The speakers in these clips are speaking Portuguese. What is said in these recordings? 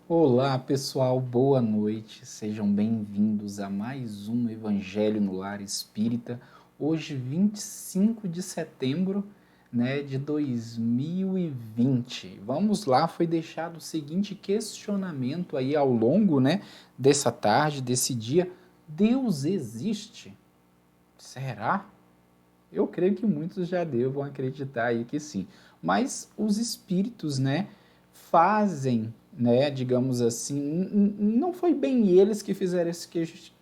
Olá pessoal, boa noite, sejam bem-vindos a mais um Evangelho no Lar Espírita, hoje 25 de setembro de 2020. Vamos lá, foi deixado o seguinte questionamento aí ao longo dessa tarde, desse dia: Deus existe? Será? Eu creio que muitos já devam acreditar aí que sim, mas os espíritos fazem, digamos assim, não foi bem eles que fizeram esse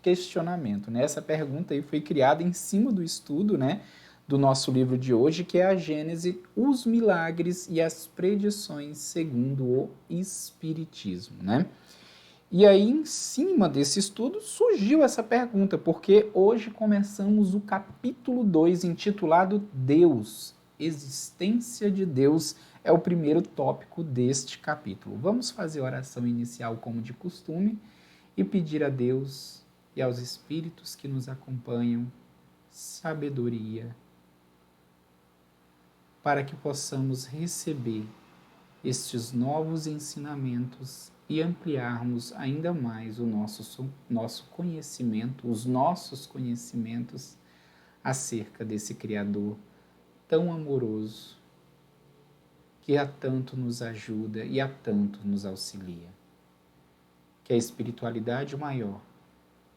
questionamento, Essa pergunta aí foi criada em cima do estudo, do nosso livro de hoje, que é a Gênese, os milagres e as predições segundo o Espiritismo, E aí, em cima desse estudo, surgiu essa pergunta, porque hoje começamos o capítulo 2, intitulado Deus, Existência de Deus, é o primeiro tópico deste capítulo. Vamos fazer a oração inicial como de costume e pedir a Deus e aos espíritos que nos acompanham sabedoria para que possamos receber estes novos ensinamentos e ampliarmos ainda mais o nosso conhecimento, os nossos conhecimentos acerca desse Criador tão amoroso, que a tanto nos ajuda e a tanto nos auxilia. Que a espiritualidade maior,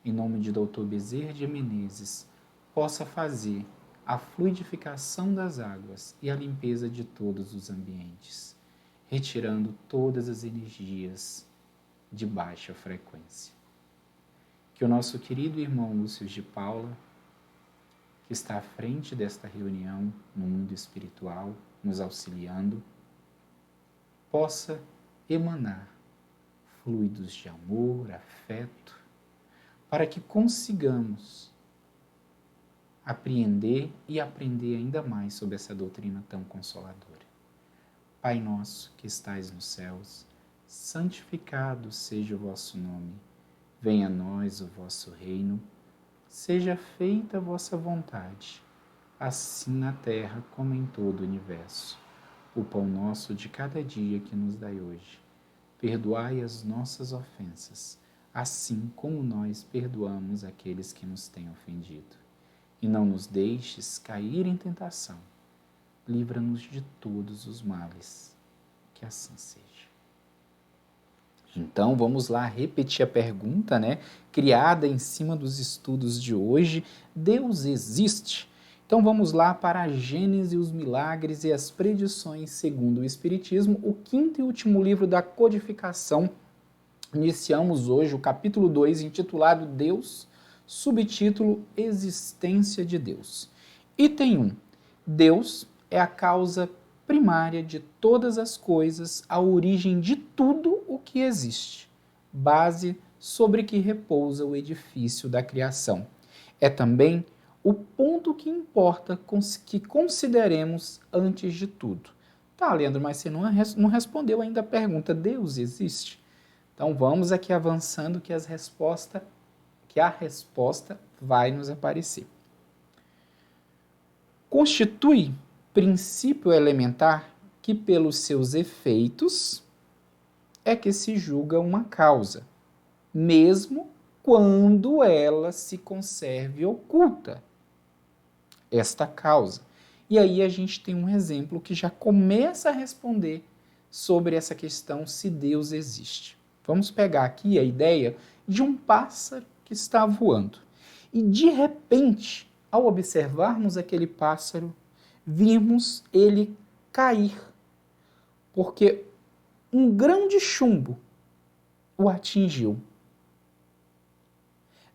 em nome de Dr. Bezerra de Menezes, possa fazer a fluidificação das águas e a limpeza de todos os ambientes, retirando todas as energias de baixa frequência. Que o nosso querido irmão Lúcio de Paula, que está à frente desta reunião no mundo espiritual, nos auxiliando, possa emanar fluidos de amor, afeto, para que consigamos apreender e aprender ainda mais sobre essa doutrina tão consoladora. Pai nosso que estais nos céus, santificado seja o vosso nome. Venha a nós o vosso reino. Seja feita a vossa vontade, assim na terra como em todo o universo. O pão nosso de cada dia que nos dai hoje. Perdoai as nossas ofensas, assim como nós perdoamos aqueles que nos têm ofendido. E não nos deixes cair em tentação. Livra-nos de todos os males, que assim seja. Então, vamos lá repetir a pergunta, criada em cima dos estudos de hoje. Deus existe? Então, vamos lá para a Gênese, os milagres e as predições segundo o Espiritismo, o quinto e último livro da codificação. Iniciamos hoje o capítulo 2, intitulado Deus, subtítulo Existência de Deus. Item 1. Deus é a causa primária de todas as coisas, a origem de tudo o que existe, base sobre que repousa o edifício da criação. É também o ponto que importa que consideremos antes de tudo. Tá, Leandro, mas você não respondeu ainda a pergunta: Deus existe? Então vamos aqui avançando que a resposta vai nos aparecer. Constitui princípio elementar que pelos seus efeitos é que se julga uma causa, mesmo quando ela se conserve oculta, esta causa. E aí a gente tem um exemplo que já começa a responder sobre essa questão se Deus existe. Vamos pegar aqui a ideia de um pássaro que está voando. E de repente, ao observarmos aquele pássaro, vimos ele cair, porque um grão de chumbo o atingiu.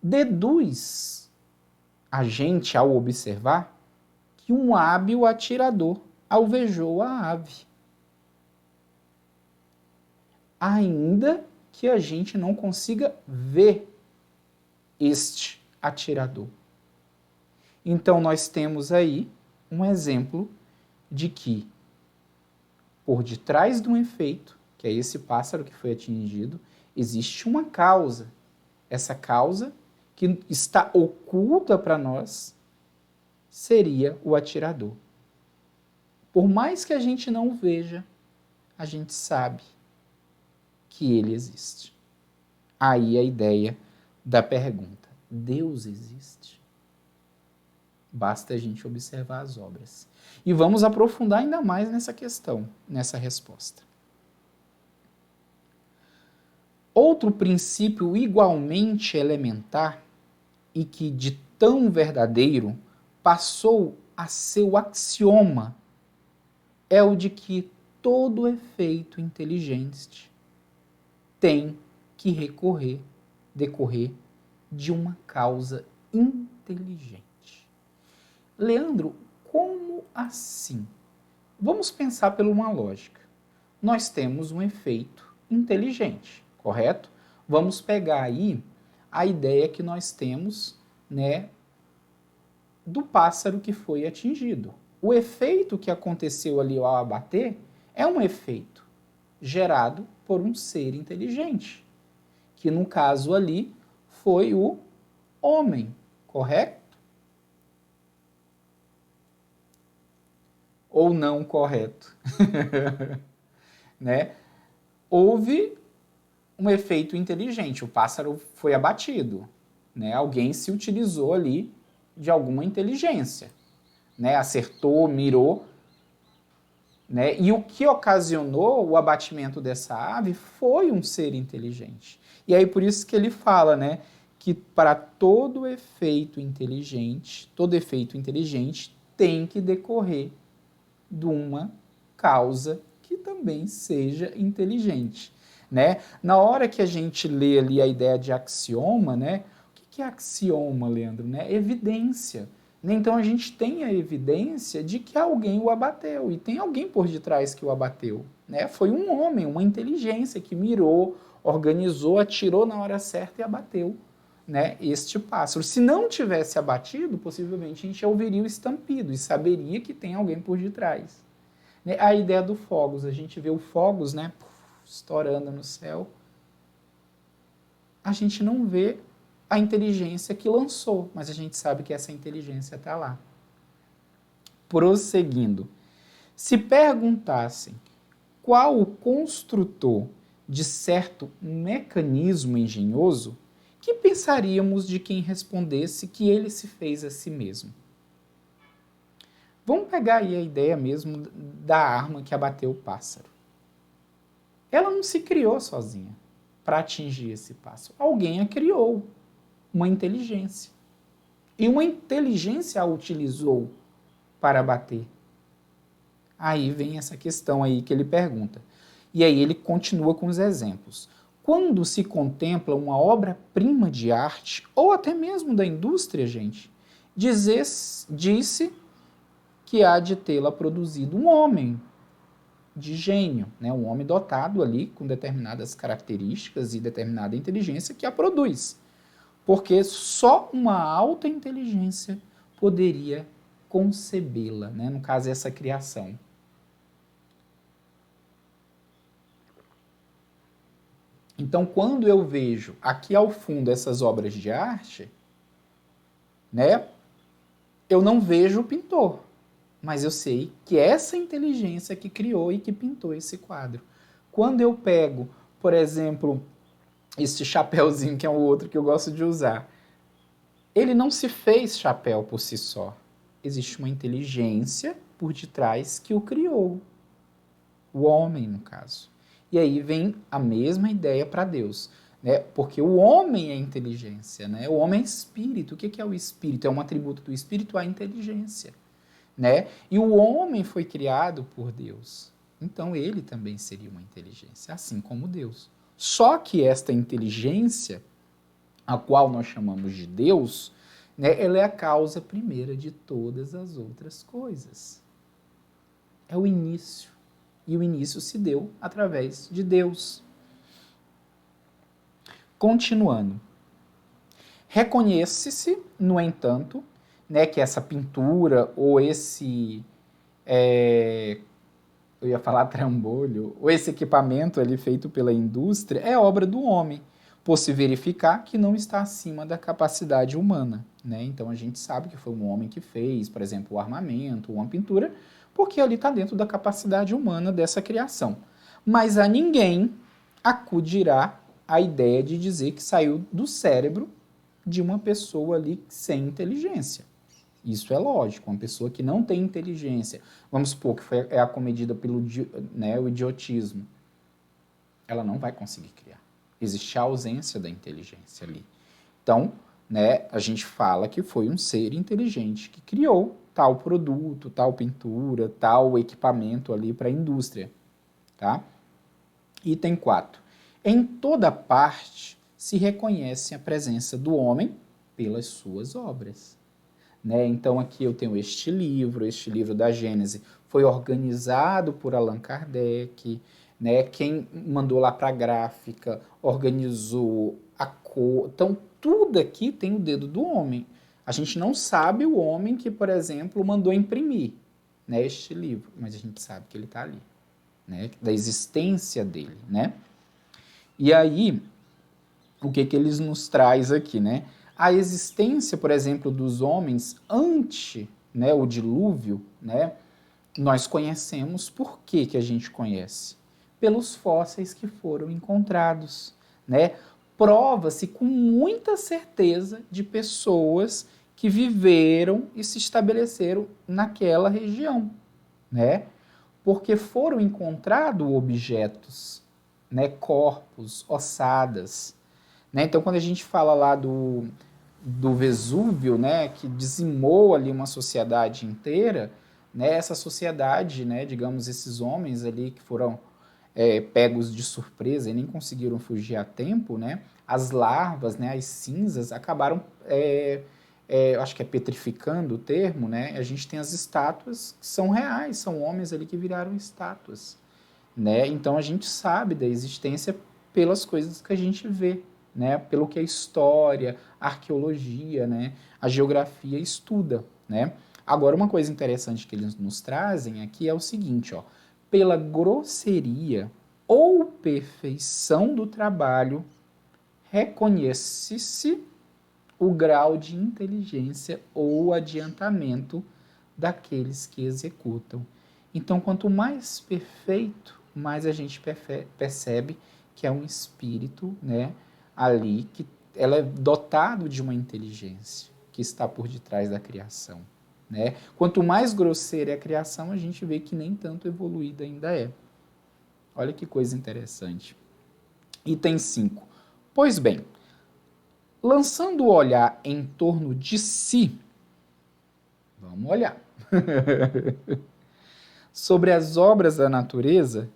Deduz a gente, ao observar, que um hábil atirador alvejou a ave. Ainda que a gente não consiga ver este atirador. Então, nós temos aí um exemplo de que, por detrás de um efeito, que é esse pássaro que foi atingido, existe uma causa. Essa causa que está oculta para nós, seria o atirador. Por mais que a gente não veja, a gente sabe que ele existe. Aí a ideia da pergunta: Deus existe? Basta a gente observar as obras. E vamos aprofundar ainda mais nessa questão, nessa resposta. Outro princípio igualmente elementar e que de tão verdadeiro passou a ser o axioma é o de que todo efeito inteligente tem que decorrer de uma causa inteligente. Leandro, como assim? Vamos pensar por uma lógica. Nós temos um efeito inteligente, correto? Vamos pegar aí a ideia que nós temos, né, do pássaro que foi atingido. O efeito que aconteceu ali ao abater é um efeito gerado por um ser inteligente, que no caso ali foi o homem, correto? Ou não correto? Né? Houve um efeito inteligente, o pássaro foi abatido, né? Alguém se utilizou ali de alguma inteligência, né? Acertou, mirou, né? E o que ocasionou o abatimento dessa ave foi um ser inteligente. E aí por isso que ele fala, né, que para todo efeito inteligente tem que decorrer de uma causa que também seja inteligente, né? Na hora que a gente lê ali a ideia de axioma, né? O que é axioma, Leandro? Né? Evidência. Então a gente tem a evidência de que alguém o abateu, e tem alguém por detrás que o abateu, né? Foi um homem, uma inteligência que mirou, organizou, atirou na hora certa e abateu, né, este pássaro. Se não tivesse abatido, possivelmente a gente ouviria o estampido e saberia que tem alguém por detrás. A ideia do fogos, a gente vê o fogos, né, estourando no céu, a gente não vê a inteligência que lançou, mas a gente sabe que essa inteligência está lá. Prosseguindo, se perguntassem qual o construtor de certo mecanismo engenhoso, que pensaríamos de quem respondesse que ele se fez a si mesmo? Vamos pegar aí a ideia mesmo da arma que abateu o pássaro. Ela não se criou sozinha para atingir esse pássaro. Alguém a criou, uma inteligência. E uma inteligência a utilizou para abater. Aí vem essa questão aí que ele pergunta. E aí ele continua com os exemplos. Quando se contempla uma obra-prima de arte, ou até mesmo da indústria, gente, disse que há de tê-la produzido um homem de gênio, né? Um homem dotado ali com determinadas características e determinada inteligência que a produz. Porque só uma alta inteligência poderia concebê-la, né? No caso, essa criação. Então, quando eu vejo aqui ao fundo essas obras de arte, né, eu não vejo o pintor, mas eu sei que é essa inteligência que criou e que pintou esse quadro. Quando eu pego, por exemplo, esse chapéuzinho, que é o outro que eu gosto de usar, ele não se fez chapéu por si só. Existe uma inteligência por detrás que o criou. O homem, no caso. E aí vem a mesma ideia para Deus, né? Porque o homem é inteligência, né? O homem é espírito. O que é o espírito? É um atributo do espírito, a inteligência, né? E o homem foi criado por Deus. Então ele também seria uma inteligência, assim como Deus. Só que esta inteligência, a qual nós chamamos de Deus, né, ela é a causa primeira de todas as outras coisas. É o início. E o início se deu através de Deus. Continuando. Reconhece-se, no entanto, né, que essa pintura ou esse, eu ia falar trambolho, ou esse equipamento ali feito pela indústria é obra do homem, por se verificar que não está acima da capacidade humana, né? Então a gente sabe que foi um homem que fez, por exemplo, o armamento, uma pintura, porque ali está dentro da capacidade humana dessa criação. Mas a ninguém acudirá a ideia de dizer que saiu do cérebro de uma pessoa ali sem inteligência. Isso é lógico, uma pessoa que não tem inteligência, vamos supor que é acomedida pelo, né, o idiotismo, ela não vai conseguir criar. Existe a ausência da inteligência ali. Então, né, a gente fala que foi um ser inteligente que criou tal produto, tal pintura, tal equipamento ali para a indústria. Tá? Item 4. Em toda parte se reconhece a presença do homem pelas suas obras. Né? Então aqui eu tenho este livro da Gênese, foi organizado por Allan Kardec, né? Quem mandou lá para a gráfica, organizou a cor. Então tudo aqui tem o dedo do homem. A gente não sabe o homem que, por exemplo, mandou imprimir, né, este livro, mas a gente sabe que ele está ali, né, da existência dele, né? E aí, o que eles nos traz aqui, né? A existência, por exemplo, dos homens ante, né, o dilúvio, né? Nós conhecemos. Por que a gente conhece? Pelos fósseis que foram encontrados, né? Prova-se com muita certeza de pessoas que viveram e se estabeleceram naquela região, né? Porque foram encontrados objetos, né? Corpos, ossadas, né? Então, quando a gente fala lá do Vesúvio, né, que dizimou ali uma sociedade inteira, né, essa sociedade, né, digamos, esses homens ali que foram pegos de surpresa e nem conseguiram fugir a tempo, né, as larvas, né, as cinzas acabaram, acho que é petrificando o termo, né, a gente tem as estátuas que são reais, são homens ali que viraram estátuas, né, então a gente sabe da existência pelas coisas que a gente vê, né, pelo que a história, a arqueologia, né, a geografia estuda, né. Agora, uma coisa interessante que eles nos trazem aqui é o seguinte, ó, pela grosseria ou perfeição do trabalho, reconhece-se o grau de inteligência ou adiantamento daqueles que executam. Então, quanto mais perfeito, mais a gente percebe que é um espírito, né, ali, que ela é dotado de uma inteligência que está por detrás da criação, né? Quanto mais grosseira é a criação, a gente vê que nem tanto evoluída ainda é. Olha que coisa interessante. Item 5. Pois bem, lançando o olhar em torno de si, vamos olhar, sobre as obras da natureza,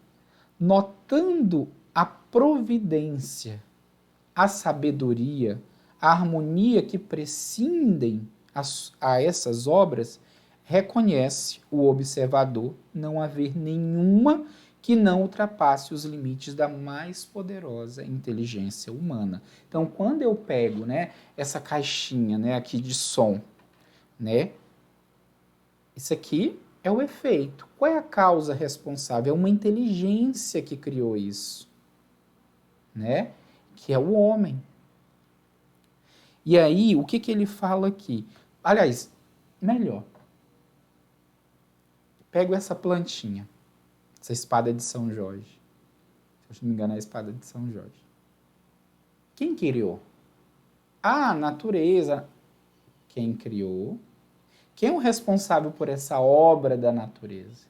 notando a providência, a sabedoria, a harmonia que prescindem a essas obras, reconhece o observador não haver nenhuma que não ultrapasse os limites da mais poderosa inteligência humana. Então, quando eu pego, né, essa caixinha, né, aqui de som, né, isso aqui é o efeito. Qual é a causa responsável? É uma inteligência que criou isso, né? Que é o homem. E aí, o que ele fala aqui? Aliás, melhor. Pego essa plantinha, essa espada de São Jorge. Se eu não me engano, é a espada de São Jorge. Quem criou? A natureza. Quem criou? Quem é o responsável por essa obra da natureza?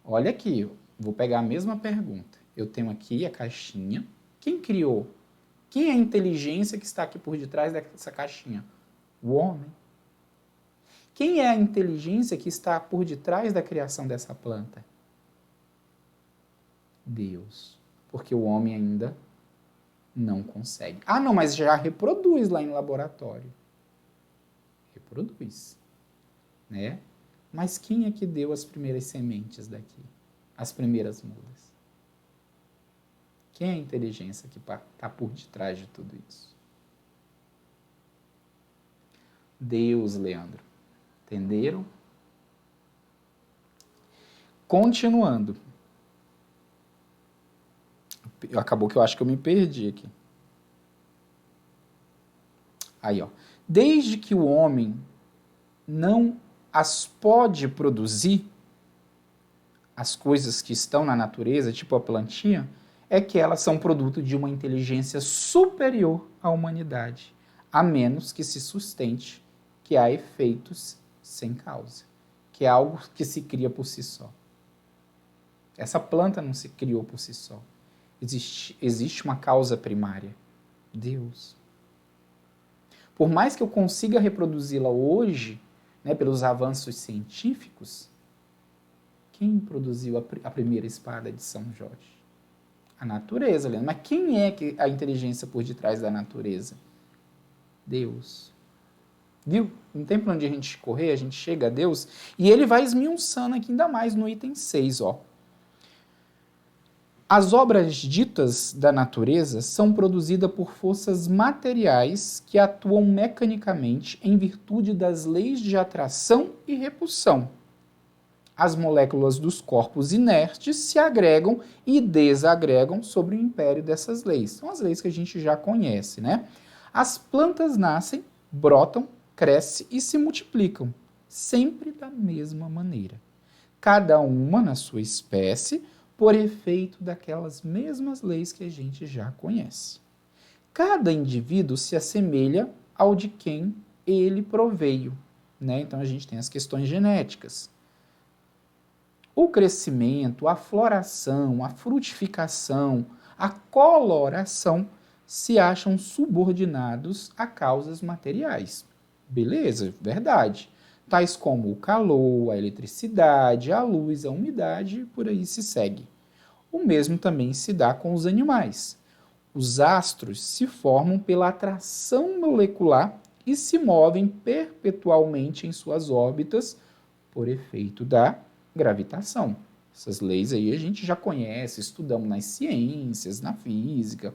Olha aqui, vou pegar a mesma pergunta. Eu tenho aqui a caixinha. Quem criou? Quem é a inteligência que está aqui por detrás dessa caixinha? O homem. Quem é a inteligência que está por detrás da criação dessa planta? Deus. Porque o homem ainda não consegue. Ah, não, mas já reproduz lá em laboratório. Reproduz, né? Mas quem é que deu as primeiras sementes daqui? As primeiras mudas? Quem é a inteligência que está por detrás de tudo isso? Deus, Leandro. Entenderam? Continuando. Acabou que eu acho que eu me perdi aqui. Aí, ó. Desde que o homem não as pode produzir, as coisas que estão na natureza, tipo a plantinha, é que elas são produto de uma inteligência superior à humanidade, a menos que se sustente que há efeitos sem causa, que é algo que se cria por si só. Essa planta não se criou por si só. Existe uma causa primária, Deus. Por mais que eu consiga reproduzi-la hoje, né, pelos avanços científicos, quem produziu a primeira espada de São Jorge? A natureza, Leandro. Mas quem é que a inteligência por detrás da natureza? Deus. Viu? Não tem para onde a gente correr, a gente chega a Deus e ele vai esmiuçando aqui ainda mais no item 6, ó. As obras ditas da natureza são produzidas por forças materiais que atuam mecanicamente em virtude das leis de atração e repulsão. As moléculas dos corpos inertes se agregam e desagregam sobre o império dessas leis. São as leis que a gente já conhece, né? As plantas nascem, brotam, crescem e se multiplicam, sempre da mesma maneira. Cada uma na sua espécie, por efeito daquelas mesmas leis que a gente já conhece. Cada indivíduo se assemelha ao de quem ele proveio, né? Então a gente tem as questões genéticas. O crescimento, a floração, a frutificação, a coloração se acham subordinados a causas materiais. Beleza, verdade. Tais como o calor, a eletricidade, a luz, a umidade, e por aí se segue. O mesmo também se dá com os animais. Os astros se formam pela atração molecular e se movem perpetualmente em suas órbitas por efeito da gravitação. Essas leis aí a gente já conhece, estudamos nas ciências, na física.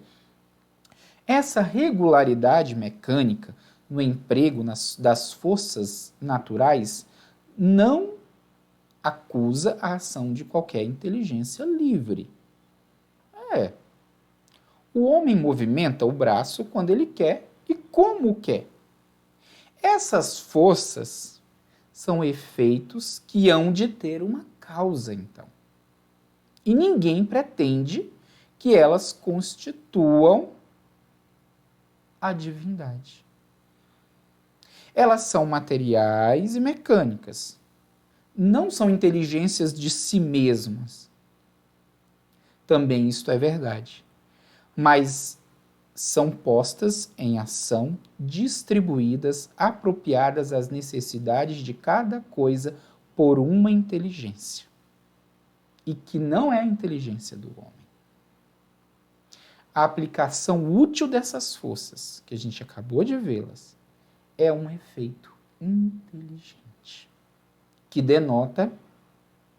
Essa regularidade mecânica no emprego das forças naturais não acusa a ação de qualquer inteligência livre. O homem movimenta o braço quando ele quer e como quer. Essas forças são efeitos que hão de ter uma causa, então. E ninguém pretende que elas constituam a divindade. Elas são materiais e mecânicas. Não são inteligências de si mesmas. Também isto é verdade. Mas são postas em ação, distribuídas, apropriadas às necessidades de cada coisa por uma inteligência. E que não é a inteligência do homem. A aplicação útil dessas forças, que a gente acabou de vê-las, é um efeito inteligente, que denota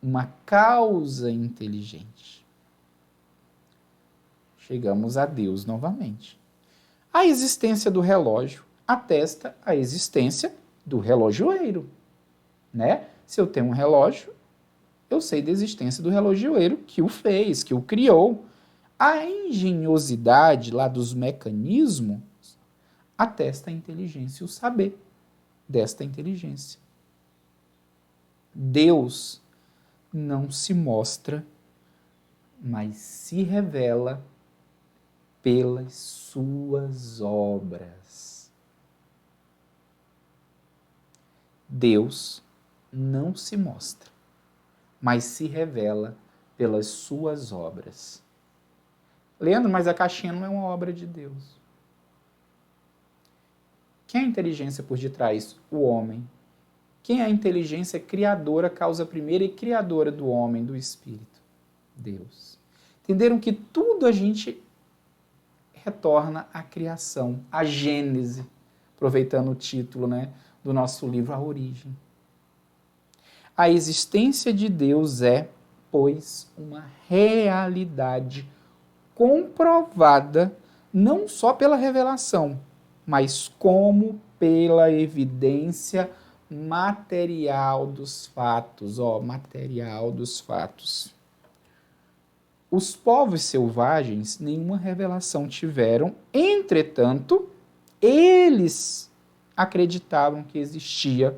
uma causa inteligente. Chegamos a Deus novamente. A existência do relógio atesta a existência do relojoeiro, né? Se eu tenho um relógio, eu sei da existência do relojoeiro que o fez, que o criou. A engenhosidade lá dos mecanismos atesta a inteligência e o saber desta inteligência. Deus não se mostra, mas se revela pelas suas obras. Deus não se mostra, mas se revela pelas suas obras. Leandro, mas a caixinha não é uma obra de Deus. Quem é a inteligência por detrás? O homem. Quem é a inteligência criadora, causa primeira e criadora do homem, do espírito? Deus. Entenderam que tudo a gente retorna à criação, à Gênese, aproveitando o título, né, do nosso livro, A Origem. A existência de Deus é, pois, uma realidade comprovada não só pela revelação, mas como pela evidência material dos fatos. Material dos fatos. Os povos selvagens nenhuma revelação tiveram, entretanto, eles acreditavam que existia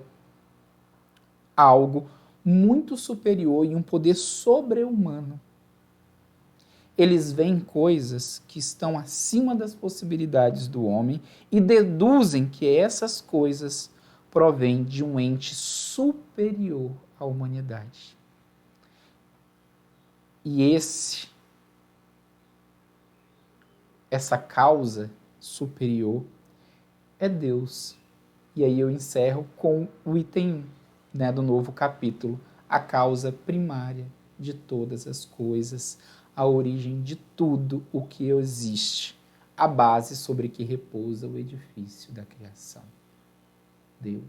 algo muito superior e um poder sobre-humano. Eles veem coisas que estão acima das possibilidades do homem e deduzem que essas coisas provêm de um ente superior à humanidade. E essa causa superior é Deus. E aí eu encerro com o item 1, né, do novo capítulo, a causa primária de todas as coisas, a origem de tudo o que existe, a base sobre que repousa o edifício da criação. Deus.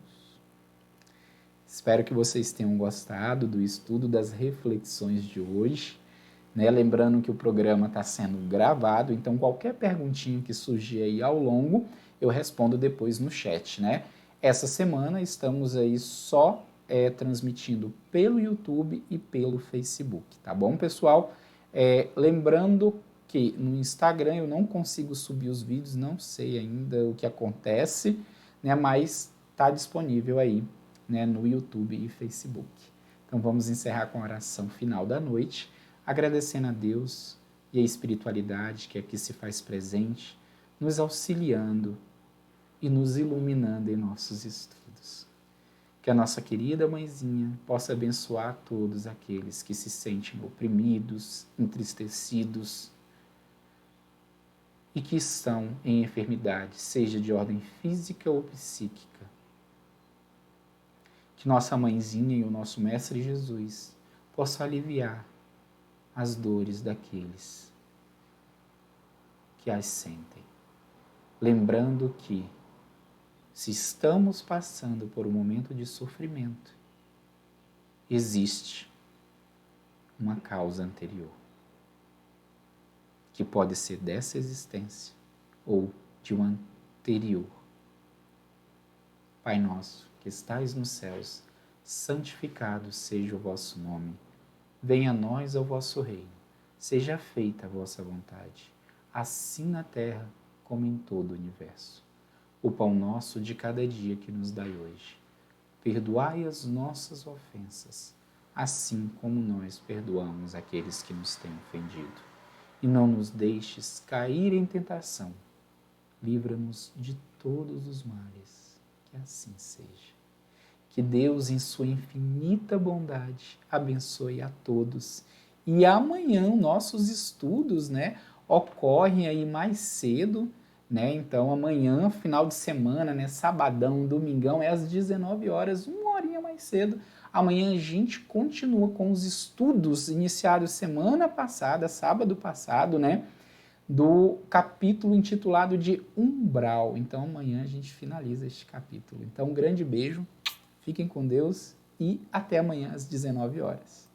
Espero que vocês tenham gostado do estudo das reflexões de hoje, né? Lembrando que o programa está sendo gravado, então qualquer perguntinha que surgir aí ao longo, eu respondo depois no chat, né? Essa semana estamos aí só transmitindo pelo YouTube e pelo Facebook, tá bom, pessoal? Lembrando que no Instagram eu não consigo subir os vídeos, não sei ainda o que acontece, né? Mas está disponível aí, né, no YouTube e Facebook. Então vamos encerrar com a oração final da noite, agradecendo a Deus e a espiritualidade que aqui se faz presente, nos auxiliando e nos iluminando em nossos estudos. Que a nossa querida mãezinha possa abençoar todos aqueles que se sentem oprimidos, entristecidos e que estão em enfermidade, seja de ordem física ou psíquica. Que nossa mãezinha e o nosso Mestre Jesus possam aliviar as dores daqueles que as sentem. Lembrando que, se estamos passando por um momento de sofrimento, existe uma causa anterior, que pode ser dessa existência ou de uma anterior. Pai nosso, que estais nos céus, santificado seja o vosso nome. Venha a nós o vosso reino. Seja feita a vossa vontade, assim na terra como em todo o universo. O pão nosso de cada dia que nos dai hoje. Perdoai as nossas ofensas, assim como nós perdoamos aqueles que nos têm ofendido. E não nos deixes cair em tentação. Livra-nos de todos os males. Que assim seja. Que Deus, em sua infinita bondade, abençoe a todos. E amanhã nossos estudos, né, ocorrem aí mais cedo, né? Então amanhã, final de semana, né, sabadão, domingão, é às 19 horas, uma horinha mais cedo. Amanhã a gente continua com os estudos iniciados semana passada, sábado passado, né, do capítulo intitulado de Umbral. Então amanhã a gente finaliza este capítulo. Então um grande beijo, fiquem com Deus e até amanhã às 19 horas.